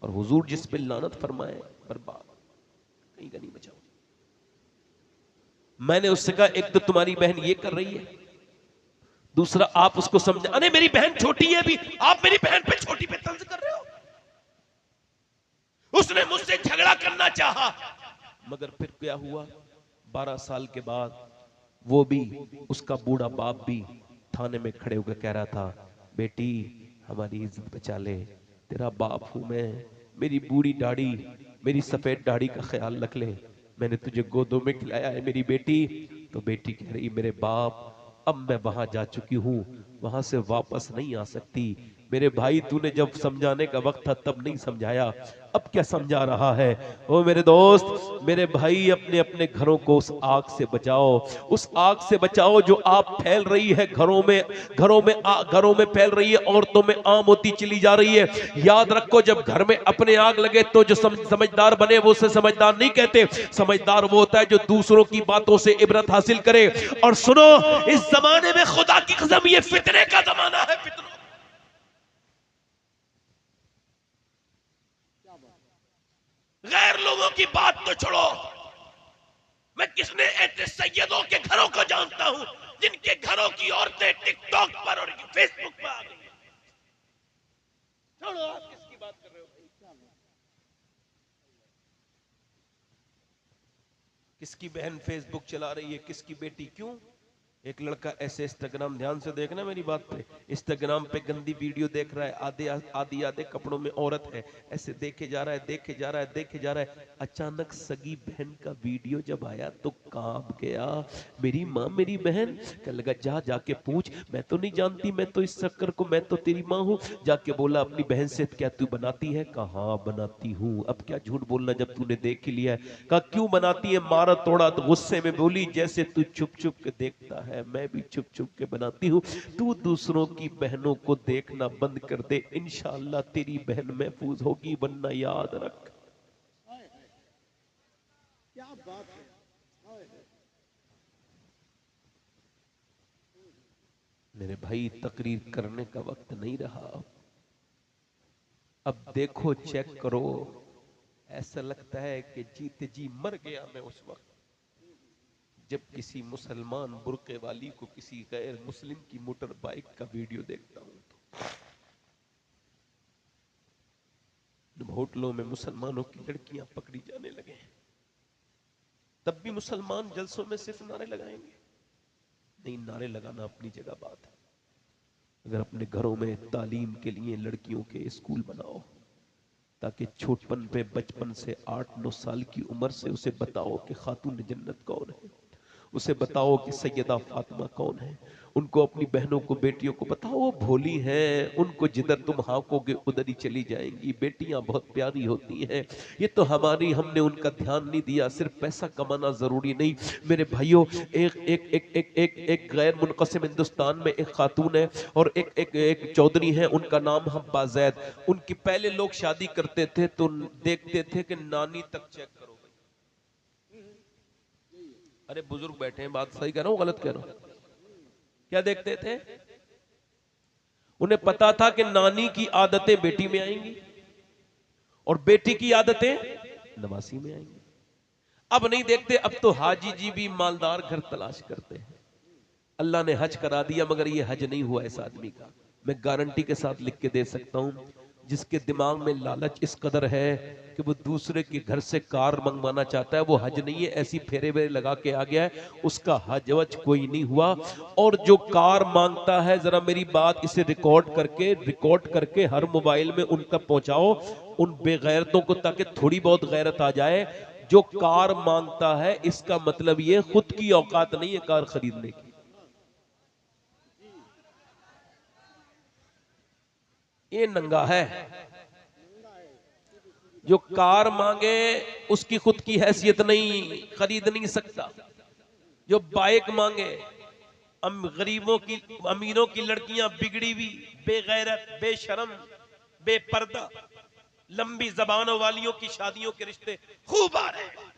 और हुजूर जिस पे लानत फरमाए बर्बाद, कहीं का नहीं बचाओ। मैंने उससे कहा एक तो तुम्हारी बहन ये कर रही है, दूसरा आप उसको समझा, अरे मेरी बहन छोटी है अभी, आप मेरी बहन पे छोटी पे तंज कर रहे हो। उसने मुझसे झगड़ा करना चाहा, मगर फिर क्या हुआ, 12 साल के बाद वो भी, उसका बूढ़ा बाप भी थाने में खड़े होकर कह रहा था, बेटी हमारी इज्जत बचा ले, तेरा बाप हूं मैं, मेरी बूढ़ी दाढ़ी, मेरी सफेद दाढ़ी का ख्याल रख ले, मैंने तुझे गोदों में खिलाया है मेरी बेटी। तो बेटी कह रही, मेरे बाप अब मैं वहां जा चुकी हूं, वहां से वापस नहीं आ सकती, मेरे भाई तूने जब समझाने का वक्त था तब नहीं समझाया, अब क्या समझा रहा है। ओ मेरे दोस्त, मेरे भाई, अपने अपने घरों को उस आग से बचाओ, उस आग से बचाओ जो आग फैल रही है घरों में, घरों में फैल रही है, औरतों में आम होती चली जा रही है। याद रखो जब घर में अपने आग लगे तो जो समझदार बने वो उसे समझदार नहीं कहते, समझदार वो होता है जो दूसरों की बातों से इबरत हासिल करे। और सुनो, इस जमाने में खुदा की कसम ये फितने का जमाना है, फितनों, गैर लोगों की बात तो छोड़ो, मैं किसने ऐसे सैयदों के घरों को जानता हूं जिनके घरों की औरतें टिकटॉक पर और फेसबुक पर आ गई। छोड़ो, आप किसकी बात कर रहे हो भाई? किसकी बहन फेसबुक चला रही है, किसकी बेटी, क्यों? एक लड़का ऐसे इंस्टाग्राम, ध्यान से देखना मेरी बात पे, इंस्टाग्राम पे गंदी वीडियो देख रहा है, आधे आधे कपड़ों में औरत है, ऐसे देखे जा रहा है, देखे जा रहा है, देखे जा रहा है, अचानक सगी बहन का वीडियो जब आया तो कांप गया, मेरी माँ मेरी बहन। कहने लगा जा जाके पूछ, मैं तो नहीं जानती, मैं तो इस चक्कर को, मैं तो तेरी माँ हूँ। जाके बोला अपनी बहन से, क्या तू बनाती है? कहा बनाती हूँ, अब क्या झूठ बोलना जब तूने देख ही लिया है। कहा क्यों बनाती है? मारा तोड़ा तो गुस्से में बोली, जैसे तू छुप छुप के देखता है मैं भी छुप छुप के बनाती हूँ, तू दूसरों की बहनों को देखना बंद कर दे, इंशाअल्लाह तेरी बहन महफूज होगी, वरना याद रख। क्या बात है। मेरे भाई तकरीर करने का वक्त नहीं रहा, अब देखो चेक करो, ऐसा लगता है कि जीते जी मर गया मैं उस वक्त जब किसी मुसलमान बुर्के वाली को किसी गैर मुस्लिम की मोटर बाइक का वीडियो देखता हूं तो होटलों में मुसलमानों की लड़कियां पकड़ी जाने लगे, तब भी मुसलमान जलसों में सिर्फ नारे लगाएंगे? नहीं, नारे लगाना अपनी जगह बात है, अगर अपने घरों में तालीम के लिए लड़कियों के स्कूल बनाओ, ताकि छोटपन पे, बचपन से 8-9 साल की उम्र से उसे बताओ कि खातून जन्नत कौन है, उसे बताओ कि सैयदा फातिमा कौन है, उनको अपनी बहनों को, बेटियों को बताओ वो भोली हैं, उनको जिधर तुम हाँकोगे उधर ही चली जाएंगी, बेटियां बहुत प्यारी होती हैं। ये तो हमने उनका ध्यान नहीं दिया, सिर्फ पैसा कमाना जरूरी नहीं मेरे भाइयों। एक एक एक एक एक एक गैर मुनक़सिम हिंदुस्तान में एक खातून है और एक एक एक चौधरी है, उनका नाम हब्बा जैद। उनकी पहले लोग शादी करते थे तो देखते थे कि नानी तक चेक करो। अरे बुजुर्ग बैठे हैं, बात सही कह रहा हूं गलत कह रहा हूं? क्या देखते थे? उन्हें पता था कि नानी की आदतें बेटी में आएंगी और बेटी की आदतें नवासी में आएंगी। अब नहीं देखते, अब तो हाजी जी भी मालदार घर तलाश करते हैं। अल्लाह ने हज करा दिया मगर ये हज नहीं हुआ इस आदमी का, मैं गारंटी के साथ लिख के दे सकता हूं। जिसके दिमाग में लालच इस कदर है कि वो दूसरे के घर से कार मंगवाना चाहता है, वो हज नहीं है, ऐसी फेरे वेरे लगा के आ गया है, उसका हज वज कोई नहीं हुआ। और जो कार मांगता है, जरा मेरी बात इसे रिकॉर्ड करके हर मोबाइल में उन तक पहुंचाओ उन बेगैरतों को, ताकि थोड़ी बहुत गैरत आ जाए। जो कार मांगता है इसका मतलब ये खुद की औकात नहीं है कार खरीदने की, ये नंगा है। जो कार मांगे उसकी खुद की हैसियत नहीं, खरीद नहीं सकता। जो बाइक मांगे, गरीबों की, अमीरों की लड़कियां बिगड़ी हुई, बेगैरत, बेशरम, बेपर्दा, लंबी जबानों वालियों की शादियों के रिश्ते खूब आ रहे हैं।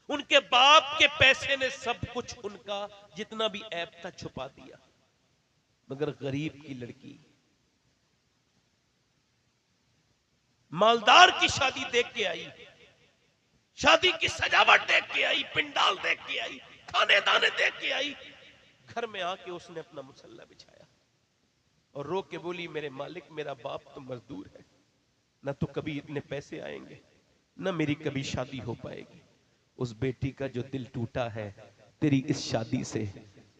उनके बाप के पैसे ने सब कुछ उनका जितना भी ऐप था छुपा दिया, मगर गरीब की लड़की, मालदार की शादी देख के आई, शादी की सजावट देख के आई, पिंडाल देख के आई, खाने दाने देख के आई। घर में आके उसने अपना मुसल्ला बिछाया और रो के बोली, मेरे मालिक, मेरा बाप तो मजदूर है, ना तो कभी इतने पैसे आएंगे, ना मेरी कभी शादी हो पाएगी। उस बेटी का जो दिल टूटा है तेरी इस शादी से,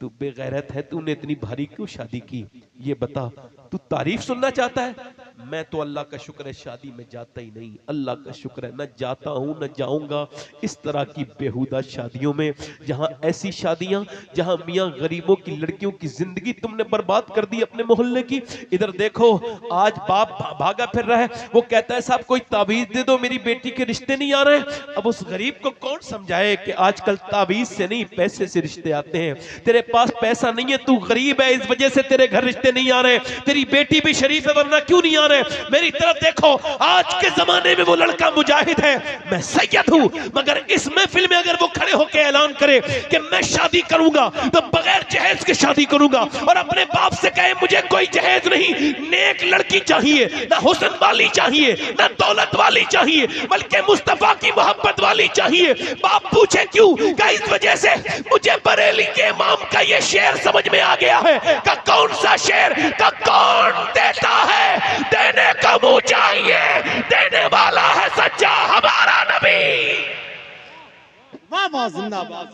तू बेगैरत है, तूने इतनी भारी क्यों शादी की, ये बता। तू तारीफ सुनना चाहता है? मैं तो अल्लाह का शुक्र है शादी में जाता ही नहीं, अल्लाह का शुक्र है, न जाता हूं न जाऊंगा इस तरह की बेहुदा शादियों में, जहां ऐसी शादियां जहां मियां गरीबों की लड़कियों की जिंदगी तुमने बर्बाद कर दी अपने मोहल्ले की। इधर देखो, आज बाप भागा फिर रहा है, वो कहता है साहब कोई ताबीज दे दो, मेरी बेटी के रिश्ते नहीं आ रहे। अब उस गरीब को कौन समझाए कि आजकल ताबीज से नहीं पैसे से रिश्ते आते हैं। तेरे पास पैसा नहीं है, तू गरीब है, इस वजह से तेरे घर रिश्ते नहीं आ रहे। तेरी बेटी भी शरीफ है, वरना क्यों नहीं आ रहे। मेरी तरफ देखो, आज के जमाने में वो लड़का मुजाहिद है, मैं सैयद हूं, मगर इस महफिल में अगर वो खड़े होकर ऐलान करे कि मैं शादी करूंगा तो बगैर जहेज के शादी करूंगा, और अपने बाप से कहे मुझे कोई जहेज नहीं, नेक लड़की चाहिए, ना हुस्न वाली चाहिए, ना दौलत वाली चाहिए, बल्कि मुस्तफा की मोहब्बत वाली चाहिए। बाप पूछे क्यों? क्या इस वजह से मुझे बरेली के इमाम का ये शेर समझ में आ गया है कि कौन सा शेर का कौन देता है, देने का मुंह चाहिए, देने वाला है सच्चा हमारा नबी। वाह वाह, जिंदाबाद,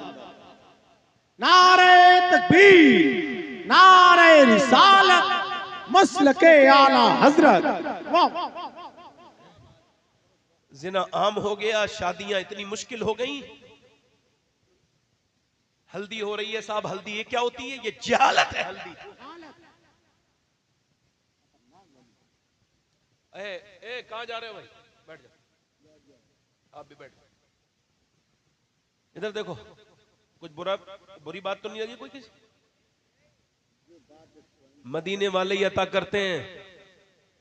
नारे तकबीर, नारे रिसालत, मसलके आला हजरत। वाह, जिना आम हो गया, शादियां इतनी मुश्किल हो गई। हल्दी हो रही है साहब, हल्दी ये क्या होती है? ये जहालत है हल्दी। ए कहां जा रहे हो भाई? बैठ जाओ, आप भी बैठ जाओ। इधर देखो, कुछ बुरी बात तो नहीं लगी कोई किसी? मदीने वाले ही अता करते हैं,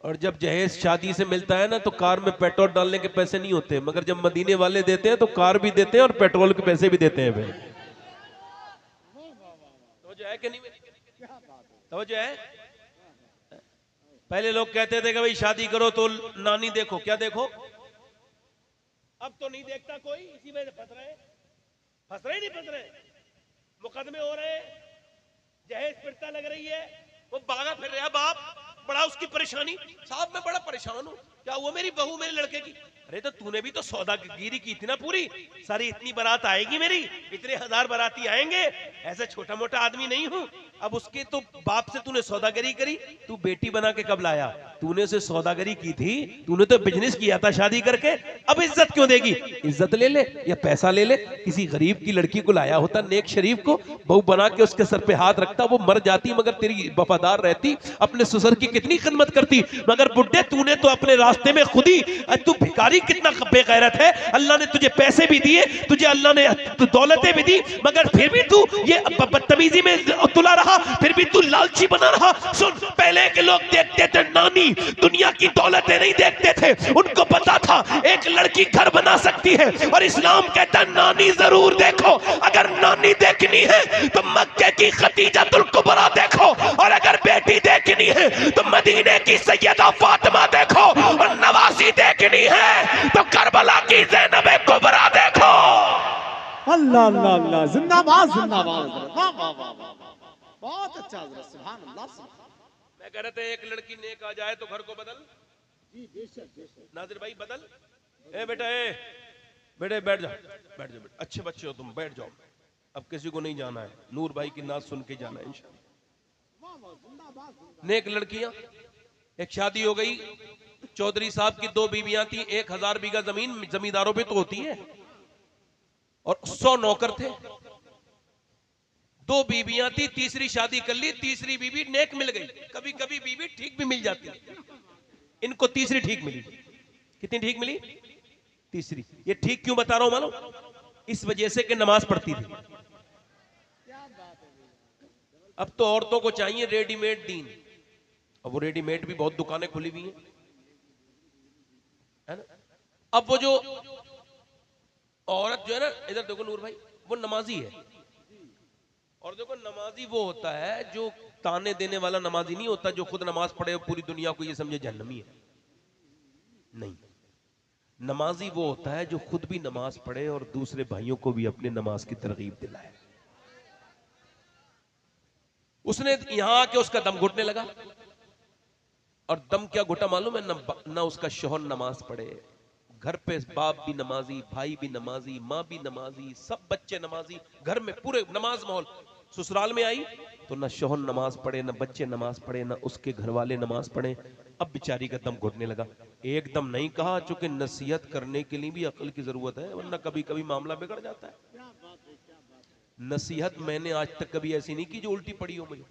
और जब जहेज शादी से मिलता है ना तो कार में पेट्रोल डालने के पैसे नहीं होते, मगर जब मदीने वाले देते हैं तो कार भी देते हैं और पेट्रोल के पैसे भी देते हैं भाई। तो है कि नहीं? तो है। पहले लोग कहते थे कि भाई शादी करो तो नानी देखो, क्या देखो? अब तो नहीं देखता कोई, इसी वजह से फंस रहे नहीं फंस रहे, मुकदमे हो रहे, जहेज फिरता लग रही है, वो भागा फिर रहा बाप, बड़ा उसकी परेशानी। साहब मैं बड़ा परेशान हूं, क्या हुआ मेरी बहू मेरे लड़के की? अरे तो तूने भी तो सौदागिरी की थी ना पूरी सारी, इतनी बारात आएगी मेरी, इतने हजार बाराती आएंगे, ऐसा छोटा मोटा आदमी नहीं हूं। अब उसके तो बाप से तूने सौदागरी करी, तू बेटी बना के कब लाया? तूने उसे सौदागरी की थी, तूने तो बिजनेस किया था शादी करके, अब इज्जत क्यों देगी? इज्जत ले ले या पैसा ले ले, किसी गरीब की लड़की को लाया होता, नेक शरीफ को बहू बना के उसके सर पे हाथ रखता, वो मर जाती मगर तेरी वफादार रहती, अपने ससुर की कितनी खिदमत करती। मगर बुड्ढे तूने तो अपने रास्ते में खुद ही, तू भिखारी कितना बेगैरत है, अल्लाह ने तुझे पैसे भी दिए, तुझे अल्लाह ने दौलतें भी दी, मगर फिर भी तू ये बदतमीजी में तुला रहा, फिर भी तू लालची बना रहा। सुन, पहले के लोग देखते थे नानी, दुनिया की दौलतें नहीं देखते थे, उनको पता था एक लड़की घर बना सकती है, और इस्लाम कहता है नानी जरूर देखो। अगर नानी देखनी है तो मक्के की खदीजतुल कुबरा देखो, और अगर बेटी देखनी है तो मदीने की सैयदा फातिमा देखो, और नवासी देखनी है तो करबला की ज़ैनब कुबरा देखो। अल्लाह अल्लाह अल्लाह, जिंदाबाद जिंदाबाद। वाह वाह वाह वाह, बहुत अच्छा हजरत, सुभान अल्लाह। मैं कह रहे थे एक लड़की नेक आ जाए तो घर को बदल। जी बेशक, नाजिर भाई बदल। ए बेटा, बेटे बैठ जाओ, बैठ जाओ, अच्छे बच्चे हो तुम, बैठ जाओ। अब किसी को नहीं जाना है, नूर भाई की नात सुन के जाना है इंशाअल्लाह। नेक लड़कियां, एक शादी हो गई, चौधरी साहब की 2 बीवियां थी, 1000 बीघा जमीन जमींदारों पे तो होती है, और 100 नौकर थे। 2 बीवियां थी, तीसरी शादी कर ली, तीसरी बीवी नेक मिल गई। कभी कभी बीवी ठीक भी मिल जाती, इनको तीसरी ठीक मिली। कितनी ठीक मिली? तीसरी। ये ठीक क्यों बता रहा हूं मालूम? इस वजह से कि नमाज पढ़ती थी। अब तो औरतों को चाहिए रेडीमेड दीन, अब वो रेडीमेड भी बहुत दुकानें खुली हुई हैं, है ना। अब वो जो औरत जो है ना, इधर देखो नूर भाई, वो नमाजी है, और देखो नमाजी वो होता है जो ताने देने वाला नमाजी नहीं होता, जो खुद नमाज पढ़े पूरी दुनिया को ये समझे जहन्नमी है। नहीं, नमाजी वो होता है जो खुद भी नमाज पढ़े और दूसरे भाइयों को भी अपने नमाज की तरगीब दिलाए। उसने यहां आके उसका दम घुटने लगा, और दम क्या घुटा मालूम है? ना उसका शोहर नमाज पढ़े, घर पे बाप भी नमाजी, भाई भी नमाजी, माँ भी नमाजी, सब बच्चे नमाजी, घर में पूरे नमाज माहौल। ससुराल में आई तो ना शोहर नमाज पढ़े, ना बच्चे नमाज पढ़े, ना उसके घर वाले नमाज पढ़े। अब बेचारी का दम घुटने लगा। एकदम नहीं कहा, चूंकि नसीहत करने के लिए भी अक्ल की जरूरत है, वरना कभी कभी मामला बिगड़ जाता है। नसीहत मैंने आज तक कभी ऐसी नहीं की जो उल्टी पड़ी हो मुझे,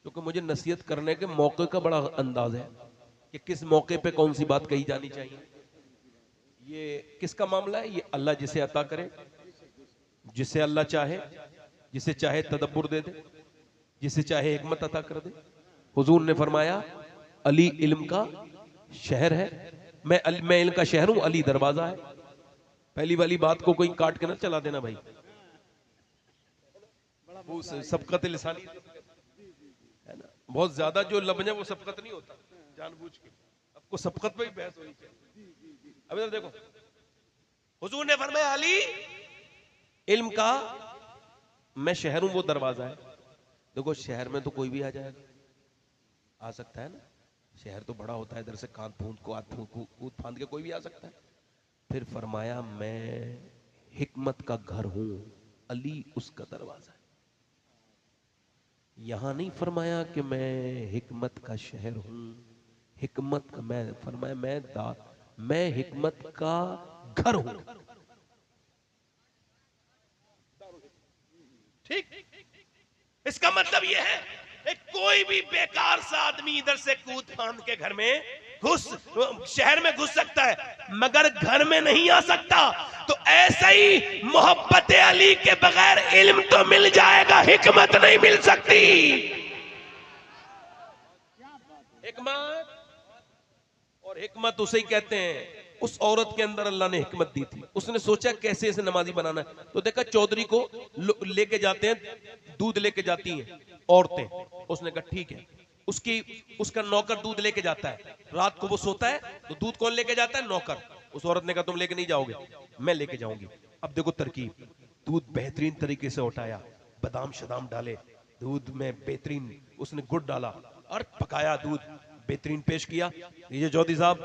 क्योंकि मुझे नसीहत करने के मौके का बड़ा अंदाज है कि किस मौके पे कौन सी बात कही जानी चाहिए। ये किसका मामला है? ये अल्लाह जिसे अता करे, जिसे अल्लाह चाहे, जिसे चाहे तदब्बुर दे दे, जिसे चाहे हिकमत अता कर दे। हुजूर ने फरमाया अली इल्म का शहर है, मैं इल्म का शहर हूं, अली दरवाजा है। पहली वाली बात को कोई काट के ना चला देना भाई, वो सबकत लिसानी है ना, बहुत ज्यादा जो लफ्ज है वो सबकत नहीं होता, जानबूझ के आपको सबकत पे ही बहस होनी चाहिए। अभी तो देखो, हुजूर ने फरमाया अली इल्म का मैं शहर हूं, वो दरवाजा है। देखो शहर में तो कोई भी आ जाएगा, आ सकता है ना, शहर तो बड़ा होता है, इधर से कान फूंद को कूद फांद के कोई भी आ सकता है। फिर फरमाया मैं हिकमत का घर हूं, अली उसका दरवाजा है। यहां नहीं फरमाया कि मैं हिकमत का शहर हूं, हिकमत का मैं फरमाया मैं हिकमत का घर हूं। ठीक, इसका मतलब यह है कि कोई भी बेकार सा आदमी इधर से कूद फांद के घर में शहर में घुस सकता है, मगर घर में नहीं आ सकता। तो ऐसे ही मोहब्बत अली के बगैर इल्म तो मिल जाएगा, हिकमत नहीं मिल सकती। हिकमत, और हिकमत उसे ही कहते हैं। उस औरत के अंदर अल्लाह ने हिकमत दी थी। उसने सोचा कैसे इसे नमाजी बनाना है, तो देखा चौधरी को लेके जाते हैं, दूध लेके जाती हैं औरतें। उसने कहा ठीक है। उसका नौकर दूध लेके जाता है, रात को वो सोता है तो दूध कौन लेके जाता है? नौकर। उस औरत ने कहा तुम लेके नहीं जाओगे, मैं लेके जाऊंगी। अब देखो तरकीब, दूध बेहतरीन तरीके से उठाया, बादाम शदाम डाले दूध में, बेहतरीन उसने गुड़ डाला और पकाया, दूध बेहतरीन पेश किया। ये चौधरी साहब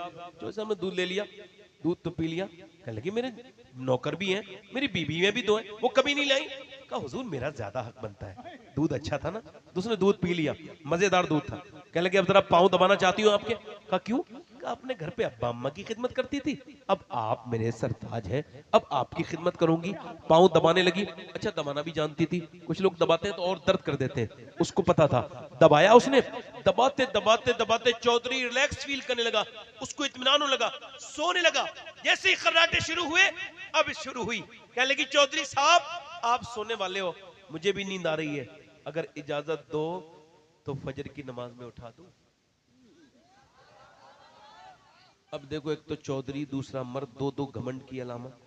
ने दूध ले लिया, दूध तो पी लिया। कहने लगी मेरे नौकर भी हैं, मेरी बीवी में भी दो हैं, वो कभी नहीं लाई। कहा हुजूर मेरा ज्यादा हक बनता है, दूध अच्छा था ना। दूसरे दूध पी लिया, मजेदार दूध था। कहने लगे अब जरा पांव दबाना चाहती हूँ आपके। कहा क्यों? कहा अपने घर पे अब्बा अम्मा की खिदमत करती थी, अब आप मेरे सरताज हैं, अब आपकी खिदमत करूंगी। पांव दबाने लगी। अच्छा दबाना भी जानती थी, कुछ लोग दबाते हैं तो और दर्द कर देते हैं, उसको पता था। दबाया उसने, दबाते दबाते दबाते चौधरी रिलैक्स फील करने लगा, उसको इत्मीनान होने लगा, सोने लगा। जैसे ही खर्राटे शुरू हुए, अब शुरू हुई। कहने लगी चौधरी साहब आप सोने वाले हो, मुझे भी नींद आ रही है, अगर इजाजत दो तो फजर की नमाज में उठा दूं। अब देखो, एक तो चौधरी, दूसरा मर्द, दो घमंड की अलामत।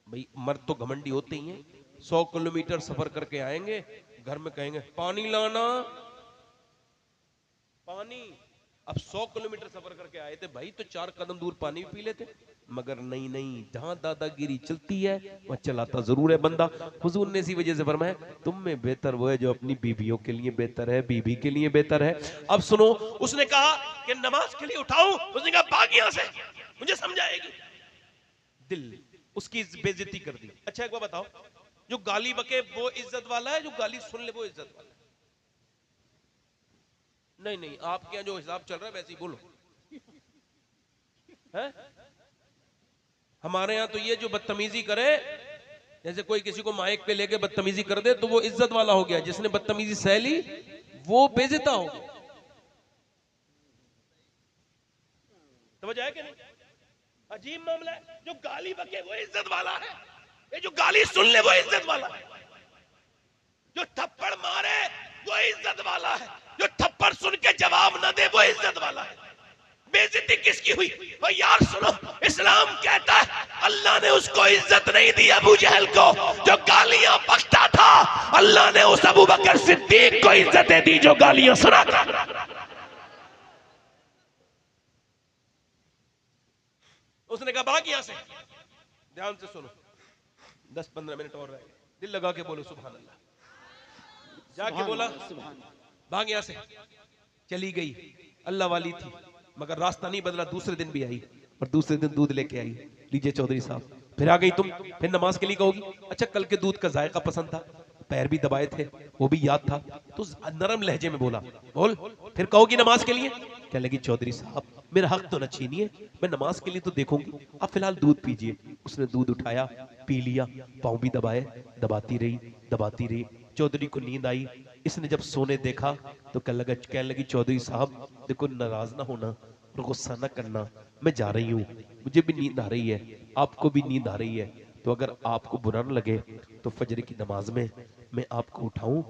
भाई मर्द तो घमंडी होते ही हैं। 100 किलोमीटर सफर करके आएंगे, घर में कहेंगे पानी लाना, पानी। अब 100 किलोमीटर सफर करके आए थे भाई, तो 4 कदम दूर पानी भी पी लेते। मगर नहीं, जहां दादागिरी चलती है वह चलाता जरूर है बंदा। हुजूर ने इसी वजह से फरमाया तुम में बेहतर वो है जो अपनी बीवियों के लिए बेहतर है, बीवी के लिए बेहतर है। अब सुनो, उसने कहा कि नमाज के लिए उठाऊं, उसने कहा भाग यहां से, मुझे समझाएगी। दिल उसकी बेइज्जती कर दी। अच्छा एक बात बताओ, जो गाली बके वो इज्जत वाला है, जो गाली सुन ले वो इज्जत वाला है? नहीं, आपके यहाँ जो हिसाब चल रहा है वैसे ही बोलो है? हमारे यहाँ तो ये जो बदतमीजी करे, जैसे कोई किसी को माइक पे लेके बदतमीजी कर दे तो वो इज्जत वाला हो गया, जिसने बदतमीजी सह ली वो बेइज्जता हो गया। समझ आया कि नहीं? अजीब मामला है। जो गाली बके वो इज्जत वाला है, ये जो गाली सुन ले वो इज्जत वाला है, जो थप्पड़ मारे वो इज्जत वाला है, जो थप्पड़ सुन के जवाब ना दे वो इज्जत वाला है। बेइज्जती किसकी हुई? भाई यार सुनो, इस्लाम कहता है अल्लाह ने उसको इज्जत नहीं दी अबू जहल को, जो गालियां बकता था। अल्लाह ने उस अबू बकर सिद्दीक को इज्जतें दी जो गालियां सुना था। उसने कहा भाग यहां से। ध्यान से सुनो, 10-15 मिनट और रह गए, दिल लगा के बोलो सुभान अल्लाह। जाके बोला भाग यहां से। चली गई, अल्लाह वाली थी, मगर रास्ता नहीं बदला। दूसरे दिन भी आई और दूसरे दिन दूध लेके आई। लीजिए चौधरी साहब, फिर आ गई तुम, फिर नमाज के लिए कहोगी। अच्छा, कल के दूध का जायका पसंद था, पैर भी दबाए थे, वो भी याद था, तो नरम लहजे में बोला बोल, फिर कहोगी नमाज के लिए। क्या लगी चौधरी साहब, मेरा हक तो न छीनिए, मैं नमाज के लिए तो देखूंगी, आप फिलहाल दूध पीजिए। उसने दूध उठाया, पी लिया, पाँव भी दबाए, दबाती रही। चौधरी को नींद आई। इसने जब सोने देखा तो कहने लगी चौधरी साहब देखो, नाराज ना होना और गुस्सा ना करना, मैं जा रही हूँ, मुझे भी नींद आ रही है, आपको भी नींद आ रही है, तो अगर आपको बुरा न लगे तो फजर की नमाज में मैं आपको उठाऊं।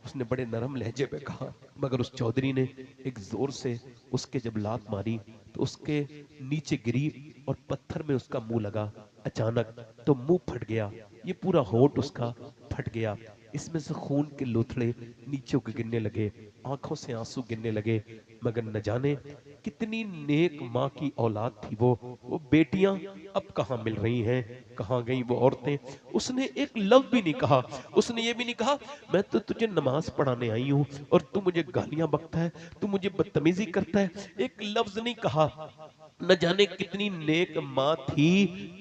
उसने बड़े नरम लहजे में कहा, मगर उस चौधरी ने एक जोर से उसके जब लात मारी तो उसके नीचे गिरी और पत्थर में उसका मुंह लगा। अचानक तो मुंह फट गया, ये पूरा होठ उसका फट गया, इसमें से खून के लोथड़े नीचे को गिरने लगे, आंखों से आंसू गिरने लगे। मगर न जाने कितनी नेक माँ की औलाद थी वो बेटियां अब कहाँ मिल रही हैं, कहाँ गई वो औरतें। उसने एक लफ्ज भी नहीं कहा, उसने ये भी नहीं कहा मैं तो तुझे नमाज पढ़ाने आई हूँ और तू मुझे गालियां बकता है, तू मुझे बदतमीजी करता है, एक लफ्ज नहीं कहा। न जाने कितनी नेक माँ थी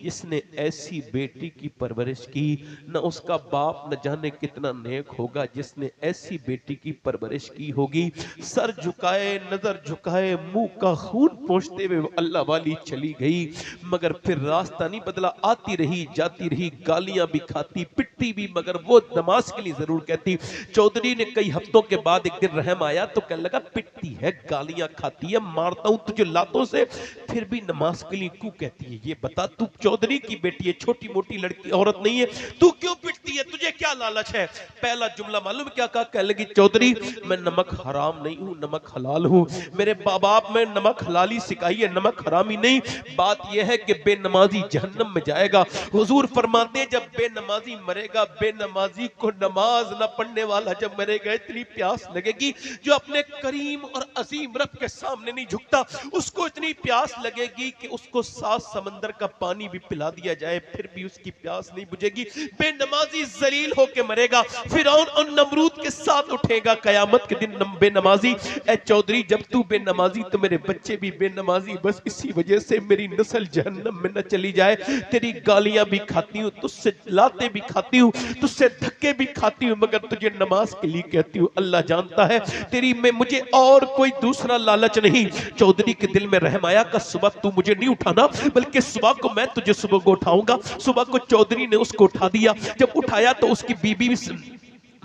जिसने ऐसी बेटी की परवरिश की, न उसका बाप न जाने कितना नेक होगा जिसने ऐसी बेटी की परवरिश की होगी। सर झुकाए, नजर झुकाए, मुंह का खून पोंछते हुए अल्लाह वाली चली गई, मगर फिर रास्ता नहीं बदला, आती रही जाती रही, गालियां भी खाती पिटती भी, मगर वो नमाज के लिए जरूर कहती। चौधरी ने कई हफ्तों के बाद एक दिन रहम आया तो कहने लगा पिटती है, गालियां खाती है, मारता हूं तुझे लातों से, फिर भी नमाज के लिए क्यों कहती है? ये बता, तू चौधरी की बेटी है, छोटी मोटी लड़की औरत नहीं है, तू क्यों पिटती है? तुझे क्या लालच है? पहला जुमला मालूम क्या कहा? कह लगी चौधरी मैं नमक हराम नहीं हूं, नमक हलाल हूं, मेरे बाप में नमक हलाली सिखाई है, नमक हरामी नहीं। बात यह है कि बेनमाजी जहन्नम में जाएगा। हुजूर फरमाते हैं जब बेनमाजी मरेगा, बेनमाजी को नमाज न पढ़ने वाला जब मरेगा, इतनी प्यास लगेगी जो अपने करीम और अजीम रब के सामने नहीं झुकता, उसको इतनी प्यास लगेगी कि उसको 7 समंदर का पानी भी पिला दिया जाए फिर भी उसकी प्यास नहीं बुझेगी। बेनमाजी जलील होके मरेगा, फिरौन और नमरूद के साथ उठेगा कयामत के दिन बेनमाजी। ए चौधरी जब तू बेनमाजी तो मेरे बच्चे भी बेनमाजी, बस इसी वजह से मेरी नस्ल जहन्नम में न चली जाए। तेरी गालियां भी खाती हूँ, तुझसे लाते भी खाती हूँ, तुझसे धक्के भी खाती हूँ, मगर तुझे नमाज के लिए कहती हूँ। अल्लाह जानता है तेरी में मुझे और कोई दूसरा लालच नहीं। चौधरी के दिल में रहम आया का सुबह तू मुझे नहीं उठाना, बल्कि सुबह को मैं तुझे सुबह को उठाऊंगा। सुबह को चौधरी ने उसको उठा दिया। जब उठाया तो उसकी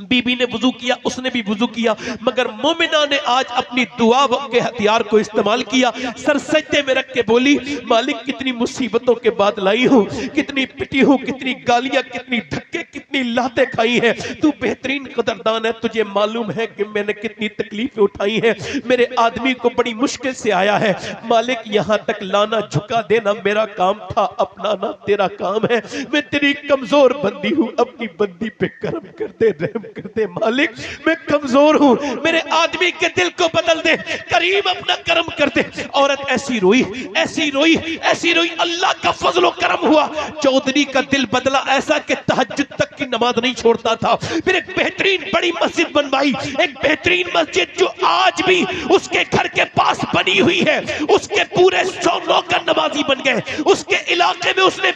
बीबी ने वुजू किया, उसने भी वुजू किया, मगर मोमिना ने आज अपनी दुआ के हथियार को इस्तेमाल किया। सर सजदे में रख के बोली मालिक कितनी मुसीबतों के बाद लाई हूँ, कितनी पिटी हूँ, कितनी गालियां, कितनी धक्के, कितनी लातें खाई हैं। तू बेहतरीन कदरदान है, तुझे मालूम है कि मैंने कितनी तकलीफें उठाई हैं। मेरे आदमी को बड़ी मुश्किल से आया है, मालिक यहाँ तक लाना झुका देना मेरा काम था, अपनाना तेरा काम है। मैं तेरी कमजोर बंदी हूँ, अपनी बंदी पे करम कर दे, रहम कर दे मालिक, मैं कमजोर हूँ, मेरे आदमी के दिल को बदल दे, करीम अपना करम कर दे। औरत ऐसी रोई, ऐसी रोई, ऐसी रोई, अल्लाह का फजलो करम हुआ, चौधरी का दिल बदला ऐसा कि तहज्जुद तक की नमाज नहीं छोड़ता था। फिर एक बेहतरीन बड़ी मस्जिद बनवाई, एक बेहतरीन मस्जिद जो आज भी उसके घर के पास बनी हुई है, उसके पूरे 100 नौकर नमाजी बन गए। उसके इलाके में उसने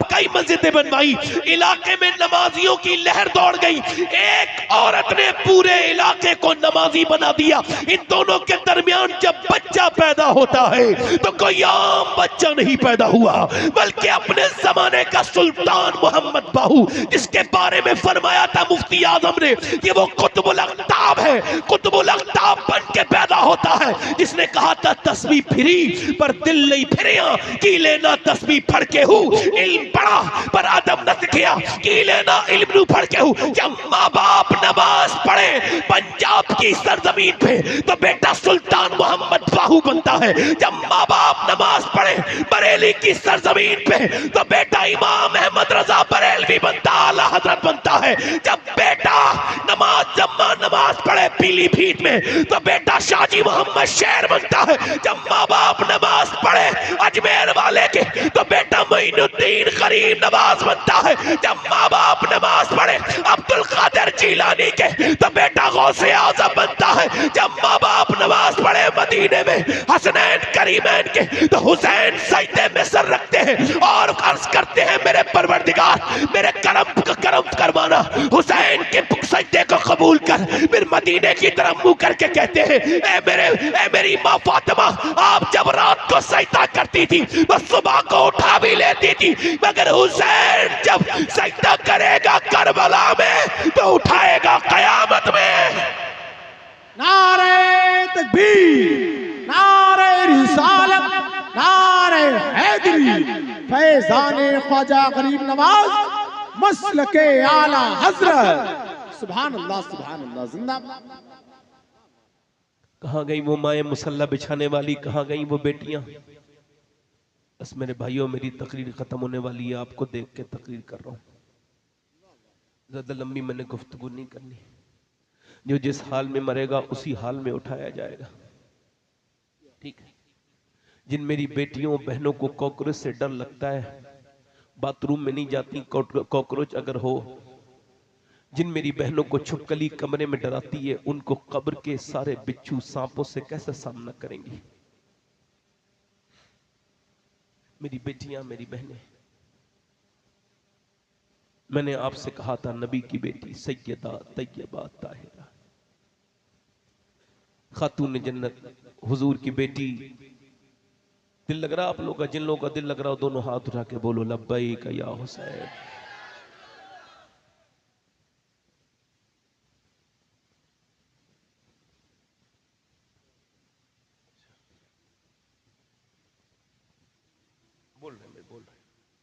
कई मस्जिदें बनवाई, इलाके में नमाजियों की लहर दौड़ गई। एक औरत ने पूरे इलाके को नमाजी बना दिया। इन दोनों के दरमियान जब बच्चा पैदा होता है तो कोई आम बच्चा नहीं पैदा हुआ, बल्कि अपने जमाने का सुल्तान मोहम्मद बाहू, जिसके बारे में फरमाया था मुफ्ती आजम ने कि वो कुतुबुल अख्ताब है, कुतुबुल अख्ताब बन के पैदा होता है, जिसने कहा था तस्बीह फिरी पर दिल नहीं फिरिया, की लेना तस्बीह पढ़ के हूँ, इल्म पढ़ा पर अदब न सीखिया, की लेना इल्म नू पढ़ के हूँ। जब माँ बाप नमाज पढ़े पंजाब की सरजमीन पे तो बेटा सुल्तान मोहम्मद बाहू बनता है। जब माँ बाप नमाज पढ़े बरेली की सरजमीन पे तो बेटा इमाम अहमद रजा बरेलवी बनता, आला हजरत बनता है। जब बेटा नमाज पढ़े पीलीभीत में तो बेटा शाजी मोहम्मद शेर बनता है। जब माँ बाप नमाज पढ़े अजमेर वाले के तो बेटा करीम नमाज बनता है जब माँ बाप नमाज पढ़े। अब्दुल कादिर जीलानी के तो बेटा गौसे आजम बनता है जब माँ बाप नमाज पढ़े। मदीने में हसनैन करीमैन के तो हुसैन सजदे में सर रखते हैं और अर्ज करते हैं मेरे परवरदिगार मेरे करम करवाना, हुसैन के सजदे को कबूल कर। फिर मदीने की तरफ मुंह करके कहते हैं ए मेरी माँ फातिमा, आप जब रात को सजदा करती थी तो सुबह को उठा भी लेती थी, मगर हुसैन जब सजदा करेगा करबला में तो उठाएगा कयामत में। नारे तकबीर, नारे रिसालत, नारे हैदरी, फैजाने ख्वाजा गरीब नवाज, मसलके आला हजरत। सुभान अल्लाह, सुभान अल्लाह, जिंदाबाद। कहाँ गई वो माए मुसल्ला बिछाने वाली, कहाँ गई वो बेटियां। बस मेरे भाइयों मेरी तकरीर खत्म होने वाली है, आपको देख के तकरीर कर रहा हूँ, ज्यादा लंबी मैंने गुफ्तगू नहीं करनी। जो जिस हाल में मरेगा उसी हाल में उठाया जाएगा, ठीक है। जिन मेरी बेटियों बहनों को कॉकरोच से डर लगता है, बाथरूम में नहीं जाती कॉकरोच अगर हो, जिन मेरी बहनों को छुपकली कमरे में डराती है, उनको कब्र के सारे बिच्छू सांपों से कैसे सामना करेंगी। मेरी बेटियां मेरी बहनें, मैंने आपसे कहा था नबी की बेटी सैयदा तैयबा ताहिरा खातून जन्नत हुजूर की बेटी। दिल लग रहा आप लोगों का, जिन लोगों का दिल लग रहा हो दोनों हाथ उठा के बोलो लब्बैक या हुसैन।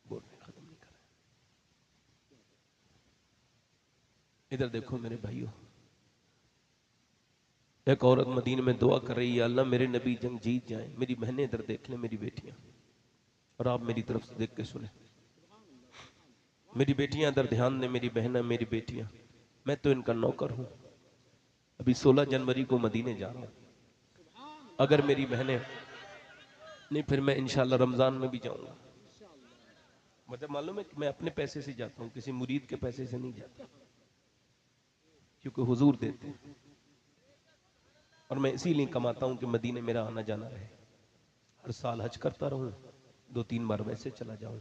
बोल रहे खत्म नहीं कर रहे। इधर देखो मेरे भाइयों, एक औरत मदीने में दुआ कर रही है, अल्लाह मेरे नबी जंग जीत जाए। मेरी बहनें इधर देख लें, मेरी बेटियां, और आप मेरी तरफ से देख के सुने। मेरी बेटियां इधर ध्यान दें, मेरी बहनें मेरी बेटियां, मैं तो इनका नौकर हूं। अभी 16 जनवरी को मदीने जा रहा हूं, अगर मेरी बहनें नहीं फिर मैं इंशाल्लाह रमजान में भी जाऊंगा। मतलब मालूम है कि मैं अपने पैसे से जाता हूँ, किसी मुरीद के पैसे से नहीं जाता, क्योंकि हुजूर देते हैं और मैं इसीलिए कमाता हूँ कि मदीने मेरा आना जाना रहे। हर साल हज करता रहूं, 2-3 बार वैसे चला जाऊं।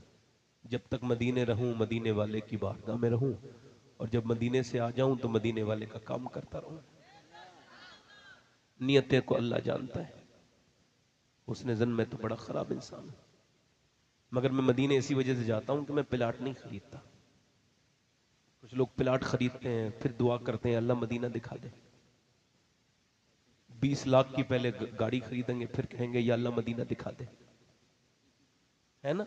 जब तक मदीने रहूं मदीने वाले की बारगाह में रहूं, और जब मदीने से आ जाऊं तो मदीने वाले का काम करता रहूं। नियतें को अल्लाह जानता है, उसने जन में तो बड़ा खराब इंसान हूं, मगर मैं मदीने इसी वजह से जाता हूं कि मैं प्लाट नहीं खरीदता। कुछ लोग प्लाट खरीदते हैं फिर दुआ करते हैं अल्लाह मदीना दिखा दे। 20 लाख की पहले गाड़ी खरीदेंगे फिर कहेंगे या अल्लाह मदीना दिखा दे, है ना।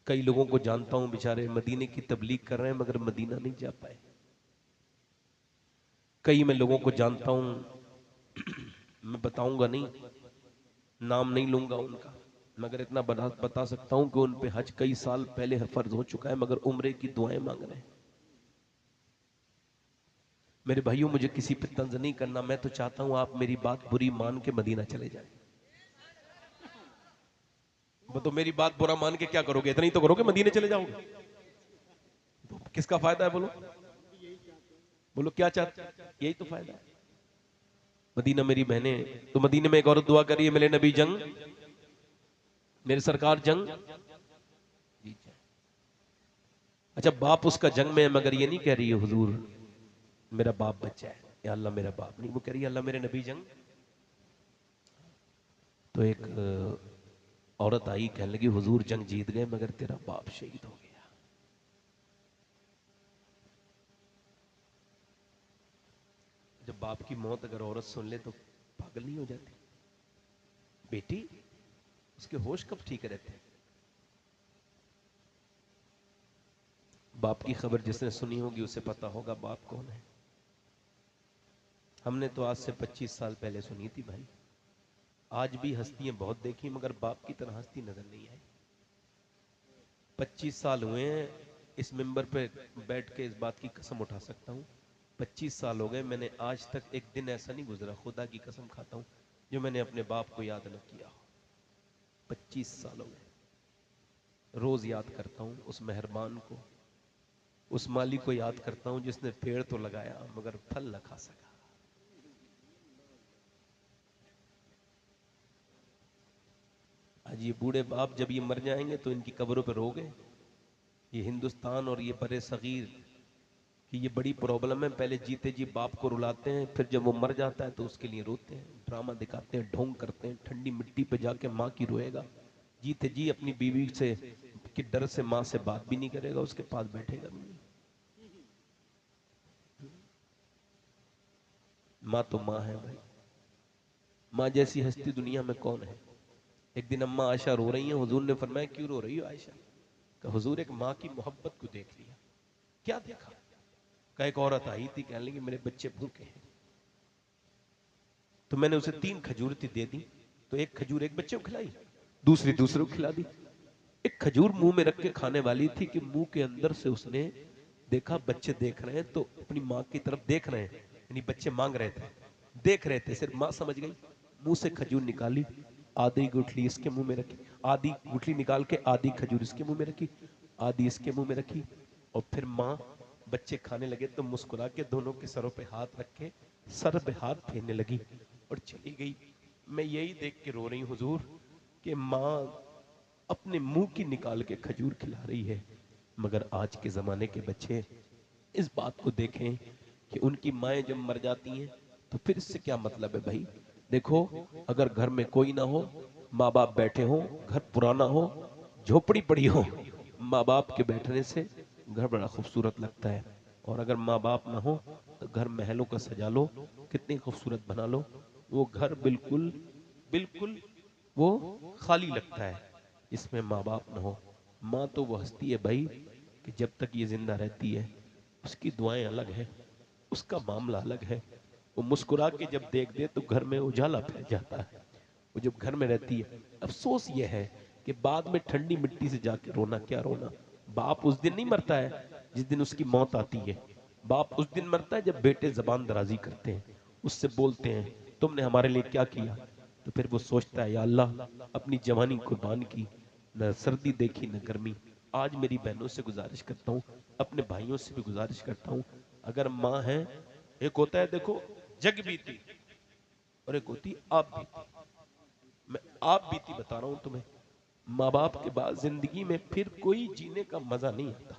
कई लोगों को जानता हूं बेचारे मदीने की तबलीग कर रहे हैं मगर मदीना नहीं जा पाए। कई मैं लोगों को जानता हूं मैं बताऊंगा नहीं, नाम नहीं लूंगा उनका, मगर इतना बता सकता हूं कि उन पे हज कई साल पहले फर्ज हो चुका है, मगर उम्रे की दुआएं मांग रहे हैं। मेरे भाइयों मुझे किसी पे तंज नहीं करना, मैं तो चाहता हूं आप मेरी बात बुरी मान के मदीना चले जाए। वो तो मेरी बात बुरा मान के क्या करोगे, इतना ही तो करोगे, मदीने चले जाओगे तो किसका फायदा है। बोलो बोलो क्या चाहते, यही तो फायदा है। मदीना मेरी बहनें, तो मदीने में एक औरत दुआ करिए मेरे नबी जंग, मेरे सरकार जंग जीत जाए। अच्छा बाप उसका जंग में है मगर ये नहीं कह रही है हुजूर मेरा बाप बच्चा है, या अल्लाह मेरा बाप नहीं, वो कह रही है अल्लाह मेरे नबी जंग। तो एक औरत आई कहने लगी हुजूर जंग जीत गए मगर तेरा बाप शहीद हो गया। जब बाप की मौत अगर औरत सुन ले तो पागल नहीं हो जाती। बेटी उसके होश कब ठीक रहते हैं। बाप की खबर जिसने सुनी होगी उसे पता होगा बाप कौन है। हमने तो आज से 25 साल पहले सुनी थी भाई, आज भी हस्तियां बहुत देखी मगर बाप की तरह हस्ती नजर नहीं आई। 25 साल हुए हैं इस मिंबर पे बैठ के इस बात की कसम उठा सकता हूँ, 25 साल हो गए मैंने आज तक एक दिन ऐसा नहीं गुजरा, खुदा की कसम खाता हूँ, जो मैंने अपने बाप को याद न किया हो। 25 साल हो गए। रोज याद करता हूं उस मेहरबान को, उस मालिक को याद करता हूं जिसने पेड़ तो लगाया मगर फल न खा सका। आज ये बूढ़े बाप जब ये मर जाएंगे तो इनकी कब्रों पर रोगे। ये हिंदुस्तान और ये बड़े सगीर कि ये बड़ी प्रॉब्लम है। पहले जीते जी बाप को रुलाते हैं, फिर जब वो मर जाता है तो उसके लिए रोते हैं, ड्रामा दिखाते हैं, ढोंग करते हैं। ठंडी मिट्टी पे जाके माँ की रोएगा, जीते जी अपनी बीवी से कि डर से माँ से बात भी नहीं करेगा, उसके पास बैठेगा भी नहीं। माँ तो माँ है भाई, माँ जैसी हस्ती दुनिया में कौन है। एक दिन अम्मा आयशा रो रही हैं, हुजूर ने फरमाया क्यों रो रही हो आयशा? कहा हुजूर एक माँ की मोहब्बत को देख लिया। क्या देखा? कहा एक औरत आई थी, कहने लगी मेरे बच्चे भूखे हैं, तो मैंने उसे 3 खजूर दे दी। तो एक खजूर एक बच्चे को खिलाई, दूसरी दूसरे को खिला दी। एक खजूर मुंह में रख के खाने वाली थी कि मुंह के अंदर से उसने देखा बच्चे देख रहे हैं, तो अपनी माँ की तरफ देख रहे हैं, यानी बच्चे मांग रहे थे, देख रहे थे। सिर्फ माँ समझ गई, मुंह से खजूर निकाली, आधी गुठली इसके मुंह में रखी, आधी गुठली निकाल के आधी खजूर इसके मुंह में रखी, आधी इसके मुंह में रखी। और फिर माँ बच्चे खाने लगे तो मुस्कुरा के दोनों के सरों पे हाथ रख के सर पे हाथ फेरने लगी और चली गई। मैं यही देख के रो रही हूँ हुजूर कि माँ अपने मुंह की निकाल के खजूर खिला रही है, मगर आज के जमाने के बच्चे इस बात को देखें कि उनकी माएं जब मर जाती हैं तो फिर इससे क्या मतलब है भाई। देखो अगर घर में कोई ना हो, माँ बाप बैठे हो, घर पुराना हो, झोपड़ी पड़ी हो, माँ बाप के बैठने से घर बड़ा खूबसूरत लगता है। और अगर माँ बाप ना हो तो घर महलों का सजा लो, कितनी खूबसूरत बना लो, वो घर बिल्कुल बिल्कुल वो खाली लगता है, इसमें माँ बाप ना हो। माँ तो वो हस्ती है भाई कि जब तक ये जिंदा रहती है उसकी दुआएं अलग है, उसका मामला अलग है। वो मुस्कुरा के जब देख दे तो घर में उजाला फैल जाता है। वो जब घर में रहती है, अफसोस ये है कि बाद में ठंडी मिट्टी से जाके रोना क्या रोना। बाप उस दिन नहीं मरता है जिस दिन उसकी मौत आती है, बाप उस दिन मरता है जब बेटे जबान दराजी करते हैं, उससे बोलते हैं तुमने हमारे लिए क्या किया। तो फिर वो सोचता है या अल्लाह अपनी जवानी कुर्बान की, न सर्दी देखी न गर्मी। आज मेरी बहनों से गुजारिश करता हूँ, अपने भाइयों से भी गुजारिश करता हूँ, अगर माँ है, एक होता है देखो जग बीती और एक होती आप बीती। मैं आप बीती बता रहा हूं तुम्हें। माँ बाप के बाद जिंदगी में फिर कोई जीने का मजा नहीं आता।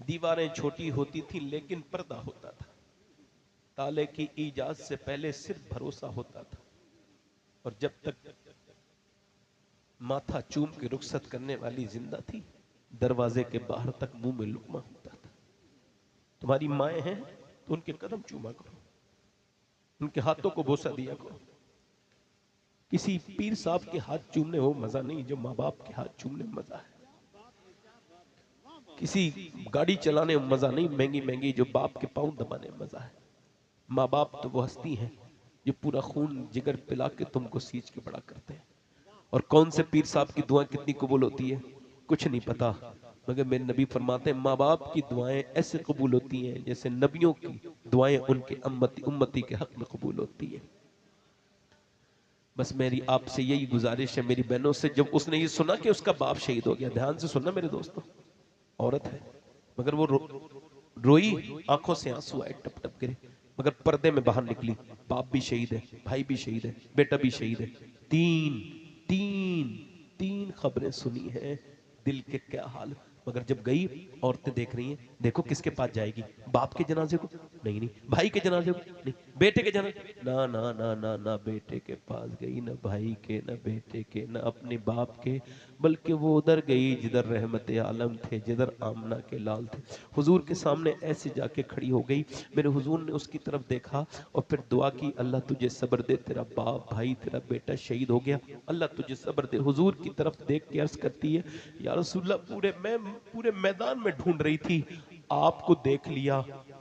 दीवारें छोटी होती थी लेकिन पर्दा होता था, ताले की इजाजत से पहले सिर्फ भरोसा होता था, और जब तक माथा चूम के रुखसत करने वाली जिंदा थी, दरवाजे के बाहर तक मुंह में लुकमा होता था। तुम्हारी माएं हैं तो उनके कदम चूमा करो, उनके हाथों को बोसा दिया करो। किसी पीर साहब के हाथ चूमने हो मजा नहीं जो माँ बाप के हाथ चूमने में मजा है। किसी गाड़ी चलाने में मजा नहीं, महंगी महंगी जो बाप के पाँव दबाने में मजा है। माँ बाप तो वो हस्ती हैं जो पूरा खून जिगर पिला के तुमको सींच के बड़ा करते हैं। और कौन से पीर साहब की दुआएं कितनी कबूल होती है कुछ नहीं पता, मगर मेरे नबी फरमाते हैं माँ बाप की दुआएं ऐसे कबूल होती हैं जैसे नबियों की दुआएं उनके उम्मती के हक में कबूल होती है। बस मेरी आपसे यही गुजारिश है मेरी बहनों से, जब उसने ये सुना कि उसका बाप शहीद हो गया, ध्यान से सुनना मेरे दोस्तों, औरत है मगर वो रोई, आंखों से आंसू आए टप टप गिरे, मगर पर्दे में बाहर निकली, बाप भी शहीद है, भाई भी शहीद है, बेटा भी शहीद है। तीन तीन तीन खबरें सुनी हैं, दिल के क्या हाल। मगर जब गई, औरतें देख रही हैं, देखो किसके पास जाएगी, बाप के जनाजे को नहीं, नहीं भाई के जनाजे को नहीं, बेटे के जनाजे, ना ना ना ना ना बेटे के पास गई, ना भाई के, ना बेटे के, ना अपने बाप के, बल्कि वो उधर गई जिधर रहमत आलम थे, जिधर आमना के लाल थे। हुजूर के सामने ऐसे जाके खड़ी हो गई। मेरे हुजूर ने उसकी तरफ देखा और फिर दुआ की, अल्लाह तुझे सब्र दे, तेरा बाप भाई तेरा बेटा शहीद हो गया, अल्लाह तुझे सब्र दे। हुजूर की तरफ देख के अर्ज करती है या रसूलल्लाह पूरे मैदान में ढूंढ रही थी, आपको देख लिया,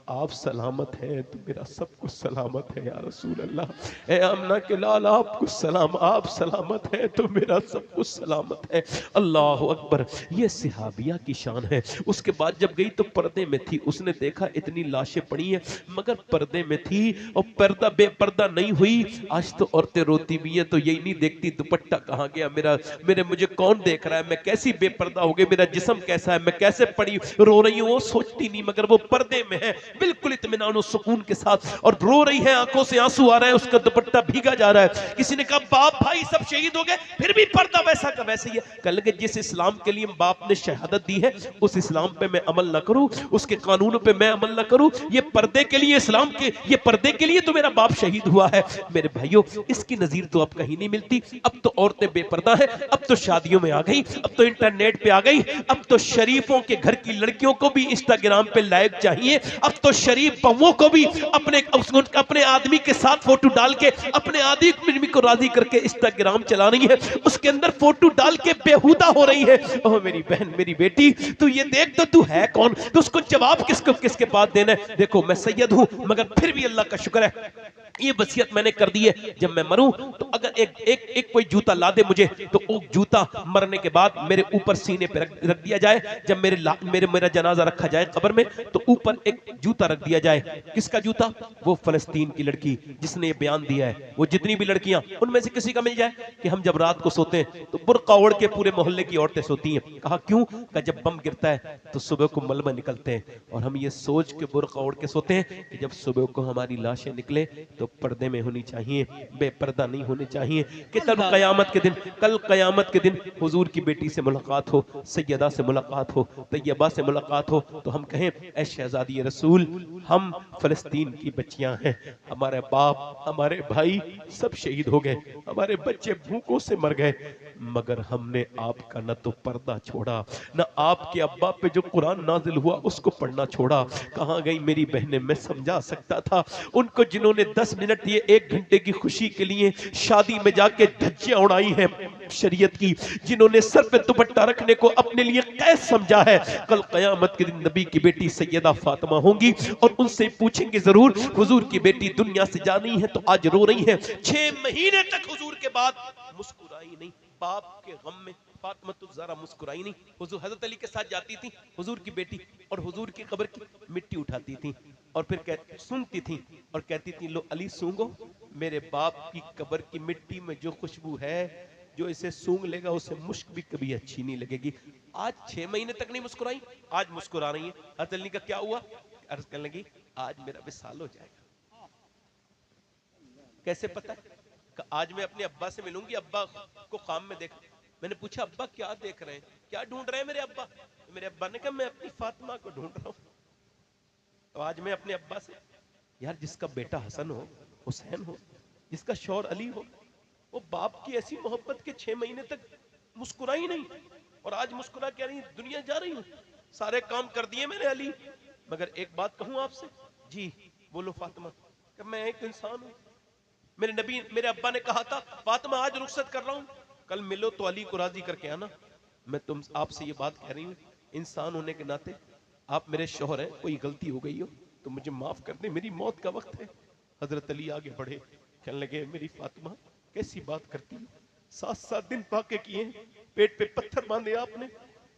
आप सलामत हैं तो मेरा सब कुछ सलामत है या रसूल अल्लाह। ए आमना के लाल आपको सलाम, आप सलामत हैं तो मेरा सब कुछ सलामत है। अल्लाह अकबर, ये सिहाबिया की शान है। उसके बाद जब गई तो पर्दे में थी, उसने देखा इतनी लाशें पड़ी हैं मगर पर्दे में थी और पर्दा बेपर्दा नहीं हुई। आज तो औरतें रोती भी हैं तो यही नहीं देखती दुपट्टा कहाँ गया मेरा, मेरे मुझे कौन देख रहा है, मैं कैसी बेपर्दा हो गई, मेरा जिस्म कैसा है, मैं कैसे पड़ी रो रही हूँ, वो सोचती नहीं मगर वो पर्दे में है बिल्कुल इत्मीनान और सुकून के साथ और रो रही है, आंखों से आंसू आ रहा है, उसका दुपट्टा भीगा जा रहा है। किसी ने कहा बाप भाई सब शहीद हो गए फिर भी पर्दा वैसा का वैसे ही है। कह लगे जिस इस्लाम के लिए बाप ने शहादत दी है उस इस्लाम पे मैं अमल ना करूं, उसके कानूनों पे मैं अमल ना करूं, ये पर्दे के लिए इस्लाम के, ये पर्दे के लिए तो मेरा बाप शहीद हुआ है। मेरे भाइयों इसकी नजीर तो अब कहीं नहीं मिलती। अब तो औरतें बेपर्दा है, अब तो शादियों में आ गई, अब तो इंटरनेट पे आ गई, अब तो शरीफों के घर की लड़कियों को भी इंस्टाग्राम पे लाइक चाहिए, अब तो शरीफ बहुओं को भी अपने आदमी के साथ फोटो डाल के अपने आदमी को राजी करके इंस्टाग्राम चला रही है, उसके अंदर फोटो डाल के बेहुदा हो रही है। ओह मेरी बहन मेरी बेटी तू ये देख तो तू है कौन, तो उसको जवाब किसके बाद देना है। देखो मैं सैयद हूं मगर फिर भी अल्लाह का शुक्र है ये वसीयत मैंने कर दी है, जब मैं मरूं तो अगर एक कोई जूता ला दे मुझे तो वो जूता मरने के बाद मेरे ऊपर सीने पे रख दिया जाए। जब मेरा जनाजा रखा जाए कब्र में तो ऊपर एक जूता रख दिया जाए। किसका जूता? वो फलस्तीन की लड़की जिसने ये बयान दिया है, वो जितनी भी लड़कियां उनमें से किसी का मिल जाए कि हम जब रात को सोते हैं तो बुर्का ओढ़ के पूरे मोहल्ले की औरतें सोती हैं। कहा क्यों? का जब बम गिरता है तो सुबह को मलबा निकलते हैं और हम ये सोच के बुर्का ओढ़ के सोते हैं कि जब सुबह को हमारी लाशें निकले तो पर्दे में होनी चाहिए, बेपर्दा नहीं होने चाहिए कि तब कयामत के दिन हुजूर की बेटी से मुलाकात हो, सैयदा से मुलाकात हो, तैयबा से मुलाकात हो तो हम कहें ऐ शहजादी रसूल हम फलस्तीन की बच्चियां हैं, हमारे बाप हमारे भाई सब शहीद हो गए, हमारे बच्चे भूखों से मर गए मगर हमने आपका न तो पर्दा छोड़ा न आपके अब्बा पे जो कुरान नाजिल हुआ उसको पढ़ना छोड़ा। कहां गई मेरी बहनें? मैं समझा सकता था उनको जिन्होंने 10 मिनट ये 1 घंटे की खुशी के लिए शादी में जाके धज्जियां उड़ाई हैं शरीयत की, जिन्होंने सर पे दुपट्टा रखने को अपने लिए कैद समझा है, कल कयामत के दिन नबी की बेटी सैयदा फातिमा होंगी और उनसे पूछेंगे जरूर हुजूर की बेटी दुनिया से जानी है तो आज रो रही है। 6 महीने तक हुजूर के बाद मुस्कुराई नहीं, बाप के गम में फातिमा तो जरा मुस्कुराई नहीं। हुजूर हजरत अली के साथ जाती थी हुजूर की बेटी और हुजूर की कब्र की मिट्टी उठाती थी और फिर सूंघती थी और कहती थी लो अली सूंघो, मेरे बाप की कब्र की मिट्टी में जो खुशबू है जो इसे सूंघ लेगा उसे मुश्क भी कभी अच्छी नहीं लगेगी। आज 6 महीने तक नहीं मुस्कुराई, आज मुस्कुरा रही है। हजरत अली का क्या हुआ? अर्ज करने लगी आज मेरा विसाल हो जाएगा। कैसे पता है? आज मैं अपने अब्बा से मिलूंगी, अब्बा को काम में देख। मैंने पूछा अब्बा क्या देख रहे हैं, क्या ढूंढ रहे हैं मेरे अब्बा? मेरे अब्बा ने कहा मैं अपनी फातिमा को ढूंढ रहा हूं। तो आज मैं अपने अब्बा से, यार जिसका बेटा हसन हो, हुसैन हो, जिसका शौहर अली हो, वो बाप की ऐसी मोहब्बत के 6 महीने तक मुस्कुराई नहीं और आज मुस्कुरा कह रही दुनिया जा रही हूं, सारे काम कर दिए मैंने अली, मगर एक बात कहूं आपसे। जी बोलो फातिमा। कि मैं एक इंसान हूं, मेरे नबी मेरे अब्बा ने कहा था फातिमा आज रुखसत कर रहा हूं, कल मिलो तो अली को राजी करके आना। मैं तुम आपसे ये बात कह रही हूं, इंसान होने के नाते आप मेरे शौहर हैं, कोई गलती हो गई हो तो मुझे माफ कर दे, मेरी मौत का वक्त है। हजरत अली आगे बढ़े, कहने लगे मेरी फातिमा कैसी बात करती है, 7-7 दिन पाके किए, पेट पे पत्थर बांधे आपने,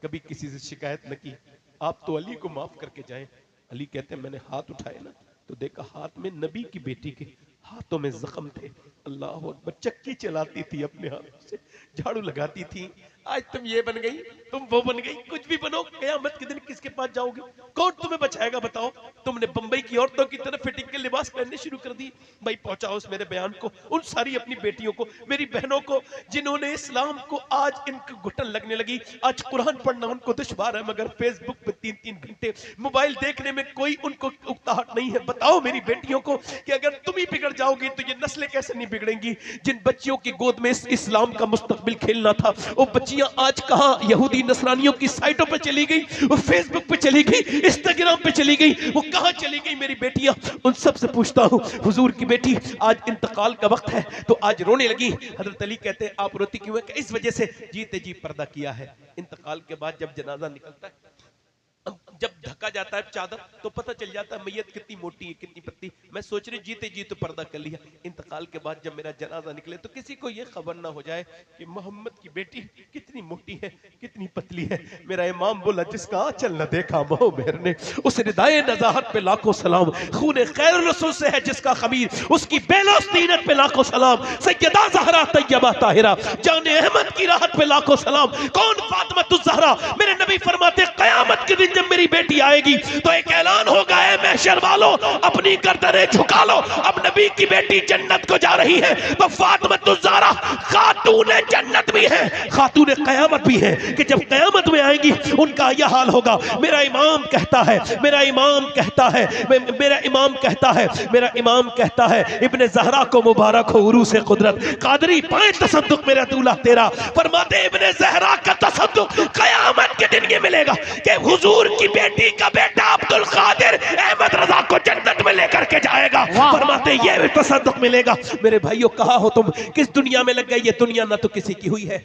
कभी किसी से शिकायत न की, आप तो अली को माफ करके जाए। अली कहते हैं मैंने हाथ उठाए ना तो देखा हाथ में नबी की बेटी के हाथों में जख्म थे। अल्लाह अकबर, चक्की चलाती थी अपने हाथों से, झाड़ू लगाती थी। आज तुम ये बन गई, तुम वो बन गई, कुछ भी बनो, कयामत के दिन किसके पास जाओगे? कौन तुम्हें बचाएगा बताओ? तुमने बंबई की औरतों की तरह फिटिंग के लिबास पहनने शुरू कर दी। भाई पहुंचाओ उस मेरे बयान को उन सारी अपनी बेटियों को, मेरी बहनों को जिन्होंने इस्लाम को आज इनको घुटन लगने लगी। आज कुरान पढ़ना उनको दुश्वार है मगर फेसबुक पे 3-3 घंटे मोबाइल देखने में कोई उनको उकताहट नहीं है। बताओ मेरी बेटियों को कि अगर तुम ही बिगड़ जाओगी तो ये नस्लें कैसे नहीं बिगड़ेंगी? जिन बच्चियों की गोद में इस्लाम का मुस्तकबिल खेलना था वो बच्चियां आज कहां? यहूदी नसरानियों की साइटों पे चली गई, वो फेसबुक पे चली गई, इंस्टाग्राम पे चली गई, वो कहां चली गई मेरी बेटियां? उन सब से पूछता हूं हुजूर की बेटी आज इंतकाल का वक्त है तो आज रोने लगी। हजरत अली कहते हैं आप रोती क्यों है? इस वजह से जीते जी पर्दा किया है। इंतकाल के बाद जब जनाजा निकलता है जब ढका जाता है चादर तो पता चल जाता है मैयत कितनी मोटी है कितनी पतली। मैं सोच रही जीते जी तो पर्दा कर लिया, इंतकाल के बाद जब मेरा जनाजा निकले तो किसी को ये खबर ना हो जाए कि मोहम्मद की बेटी कितनी मोटी है कितनी पतली है। मेरा इमाम बोला जिसका आंचल न देखा मोह मेहर ने, उस रिदाए नज़ाहत पे लाखों सलाम। खूने खैर रसूल से है जिसका खमीर, उसकी बेलोस दीनत पे लाखों सलाम। सैयदा ज़हरा तैयबा ताहिरा जाने अहमद की राहत पे लाखों सलाम। कौन फातिमा ज़हरा? मेरे नबी फरमाते क़यामत के दिन जब मेरी बेटी आएगी तो एक ऐलान होगा, ऐ महशर वालों अपनी गर्दनें झुका लो, अब नबी की बेटी जन्नत को जा रही है। तो फातिमा ज़हरा खातून जन्नत भी है, खातून क़यामत भी है कि जब क़यामत में आएंगी उनका यह हाल होगा। मेरा इमाम कहता है, मेरा इमाम कहता है, मेरा इमाम कहता है, मेरा इमाम कहता है, इब्ने ज़हरा को मुबारक हो उरूस कुदरत, कादरी पाए तसद्दुक मेरा दूल्हा तेरा। फरमाते इब्ने ज़हरा का तसद्दुक क़यामत के दिन ये मिलेगा कि हुजूर की बेटी का बेटा अब्दुल कादिर अहमद रजा को जन्नत में लेकर के जाएगा। फरमाते ये भी तसद्दुक मिलेगा। मेरे भाइयों कहा हो तुम किस दुनिया में लग गए? ये दुनिया ना तो किसी की हुई है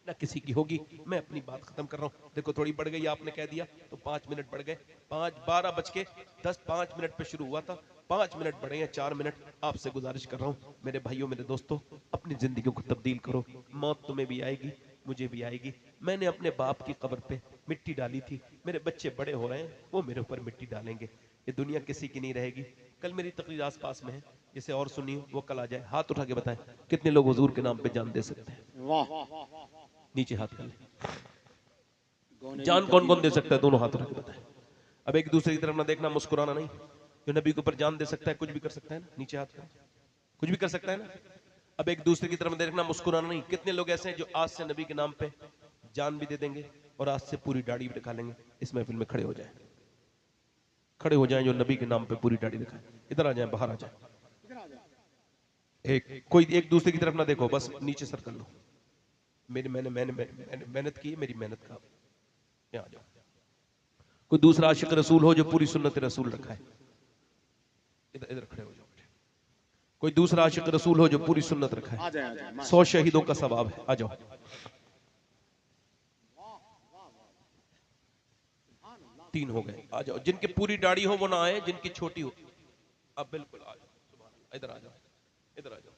ना किसी की होगी। मैं अपनी बात खत्म कर रहा हूं। देखो थोड़ी बढ़ गई, आपने कह दिया तो 5 मिनट बढ़ गए। 12:10 मिनट पे शुरू हुआ था, 5 मिनट बढ़े हैं, 4 मिनट। आपसे गुजारिश कर रहा हूं मेरे भाइयों मेरे दोस्तों, अपनी जिंदगी को तब्दील करो। मौत तुम्हें भी आएगी मुझे भी आएगी। मैंने अपने बाप की कब्र पे मिट्टी डाली थी, मेरे बच्चे बड़े हो रहे हैं, वो मेरे ऊपर मिट्टी डालेंगे। ये दुनिया किसी की नहीं रहेगी। कल मेरी तकरीर आस पास में है, जिसे और सुनी हो वो कल आ जाए। हाथ उठा के बताएं कितने लोग हुजूर के नाम पे जान दे सकते हैं? वाह, नीचे हाथ कर ले। जान कौन कौन दे सकता है? दोनों हाथ उठा के बताएं। अब एक दूसरे की तरफ ना देखना, मुस्कुराना नहीं। जो नबी के ऊपर जान दे सकता है कुछ भी कर सकता है ना, नीचे हाथ कर, कुछ भी कर सकता है ना। अब एक दूसरे की तरफ देखना, मुस्कुराना नहीं। कितने लोग ऐसे हैं जो आज से नबी के नाम पे जान भी दे देंगे और आज से पूरी दाढ़ी भी दिखा लेंगे? इस महफिल में खड़े हो जाएं, खड़े हो जाएं जो नबी के नाम पे पूरी दाढ़ी दिखाए। इधर आ जाएं, बाहर आ जाएं। कोई एक दूसरे की तरफ ना देखो, बस नीचे सर कर लो। मैंने मेहनत की है, मेरी मेहनत का यहाँ आ जाओ। कोई दूसरा आशिक रसूल हो जो पूरी सुन्नत रसूल रखा है, इधर इधर खड़े हो जाओ। कोई दूसरा आशिक रसूल हो जो पूरी सुन्नत रखा है, 100 शहीदों का सवाब है। आ जाओ। तीन हो गए, आ जाओ। जिनकी पूरी दाढ़ी हो वो ना आए, जिनकी छोटी हो अब बिल्कुल आ जाओ। इधर आ जाओ, इधर आ जाओ।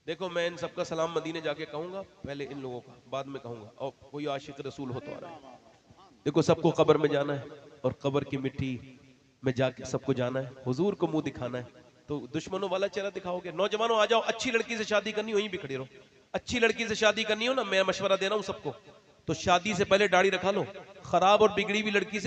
देखो मैं इन सबका सलाम मदीने जाके कहूंगा, पहले इन लोगों का, बाद में कहूंगा। और कोई आशिक रसूल हो तो आ रहा है। देखो सबको कब्र में जाना है और कब्र की मिट्टी में जाके सबको जाना है, हुजूर को मुंह दिखाना है। तो दुश्मनों वाला चेहरा दिखाओगे? नौजवानों आ जाओ, अच्छी लड़की से शादी करनी, वहीं भी खड़े रहो। अच्छी लड़की से शादी करनी हो ना, मैं मशवरा दे रहा हूं सबको, तो शादी से पहले दाढ़ी रखा लो। खराब और बिगड़ी हुई लड़की से